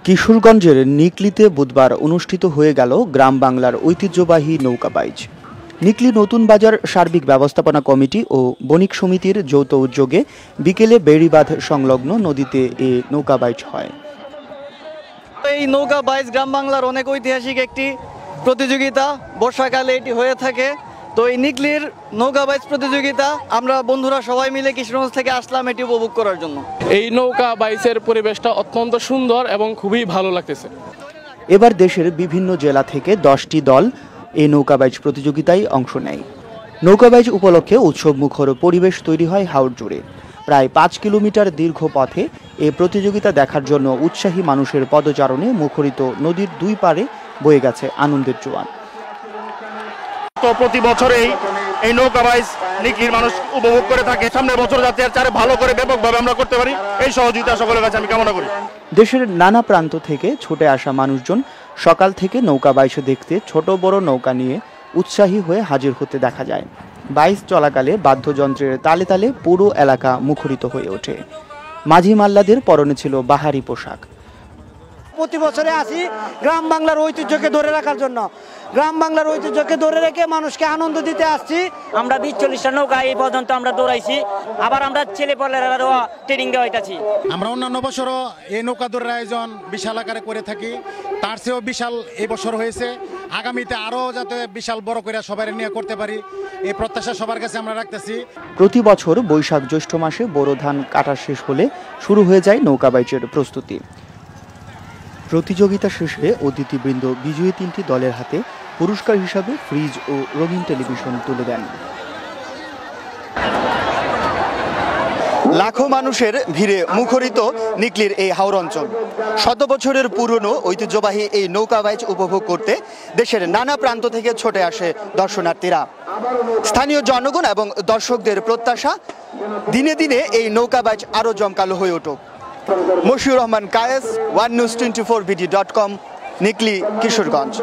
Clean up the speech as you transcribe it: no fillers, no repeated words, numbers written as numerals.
কিশোরগঞ্জের নিকলিতে বুধবার অনুষ্ঠিত হয়ে গেল গ্রাম বাংলার ঐতিহ্যবাহী নৌকাবাইচ। নিকলি নতুন বাজার সার্বিক ব্যবস্থাপনা কমিটি ও বণিক সমিতির যৌথ উদ্যোগে বিকেলে বেড়িবাঁধ সংলগ্ন নদীতে এ নৌকাবাইচ হয়। এই নৌকাবাইচ গ্রাম বাংলার অনেক ঐতিহাসিক একটি প্রতিযোগিতা, বর্ষাকালে এটি হয়ে থাকে। তো এই নিকলির নৌকাবাইচ প্রতিযোগিতা আমরা বন্ধুরা সবাই মিলে কিশোরগঞ্জ থেকে আসলাম এটি উপভোগ করার জন্য। এই নৌকা বাইচের পরিবেশটা অত্যন্ত সুন্দর এবং খুবই ভালো লাগতেছে। এবার দেশের বিভিন্ন জেলা থেকে 10টি দল এই নৌকাবাইচ প্রতিযোগিতায় অংশ নেয়। নৌকাবাইচ উপলক্ষে উৎসবমুখর পরিবেশ তৈরি হয় হাওর জুড়ে। প্রায় 5 কিলোমিটার দীর্ঘ পথে এ প্রতিযোগিতা দেখার জন্য উৎসাহী মানুষের পদচারণে মুখরিত নদীর দুই পারে বয়ে গেছে আনন্দের জোয়ার। তো প্রতি বছরেই এই নৌকাবাইচ নিকলির মানুষ উপভোগ করে থাকে। সামনের বছর যাতে আর চারে ভালো করে ব্যাপকভাবে আমরা করতে পারি, এই সহযোগিতা সকলের কাছে আমি কামনা করি। দেশের নানা প্রান্ত থেকে ছুটে আসা মানুষজন সকাল থেকে নৌকাবাইচ দেখতে ছোট বড় নৌকা নিয়ে উৎসাহী হয়ে হাজির হতে দেখা যায়। বাইচ চলাকালে বাদ্যযন্ত্রের তালে তালে পুরো এলাকা মুখরিত হয়ে ওঠে। মাঝি মাল্লাদের পরনে ছিল বাহারি পোশাক। প্রতি বছরে আসি গ্রাম বাংলার ঐতিহ্যকে ধরে রাখার জন্য। গ্রাম বাংলার ঐতিহ্যকে ধরে রেখে মানুষকে আনন্দ দিতে আসছি। আমরা 20-40টা নৌকা এই পর্যন্ত আমরা দৌড়াইছি, আবার আমরা ছেলে পলেরারও ট্রেনিং দেওয়াইতাছি। আমরা অন্যান্য বছরও এই নৌকা দৌড়ের আয়োজন বিশাল আকারে করে থাকি, তার চেয়েও বিশাল এই বছর হয়েছে। আগামীতে আরও যাতে বিশাল বড় করে সবাই নিয়ে করতে পারি, এই প্রত্যাশা সবার কাছে আমরা রাখতেছি। প্রতি বছর বৈশাখ জ্যৈষ্ঠ মাসে বোরো ধান কাটা শেষ হলে শুরু হয়ে যায় নৌকাবাইচের প্রস্তুতি। প্রতিযোগিতা শেষে অতিথিবৃন্দ বিজয়ী 3টি দলের হাতে পুরস্কার হিসাবে ফ্রিজ ও রঙিন টেলিভিশন তুলে দেন। লাখো মানুষের ভিড়ে মুখরিত নিকলির এই হাওর অঞ্চল। শত বছরের পুরনো ঐতিহ্যবাহী এই নৌকাবাইচ উপভোগ করতে দেশের নানা প্রান্ত থেকে ছুটে আসে দর্শনার্থীরা। স্থানীয় জনগণ এবং দর্শকদের প্রত্যাশা, দিনে দিনে এই নৌকাবাইচ আরও জমকালো হয়ে উঠুক। মশিউর রহমান কায়েস, OneNews24BD.com, নিকলি, কিশোরগঞ্জ।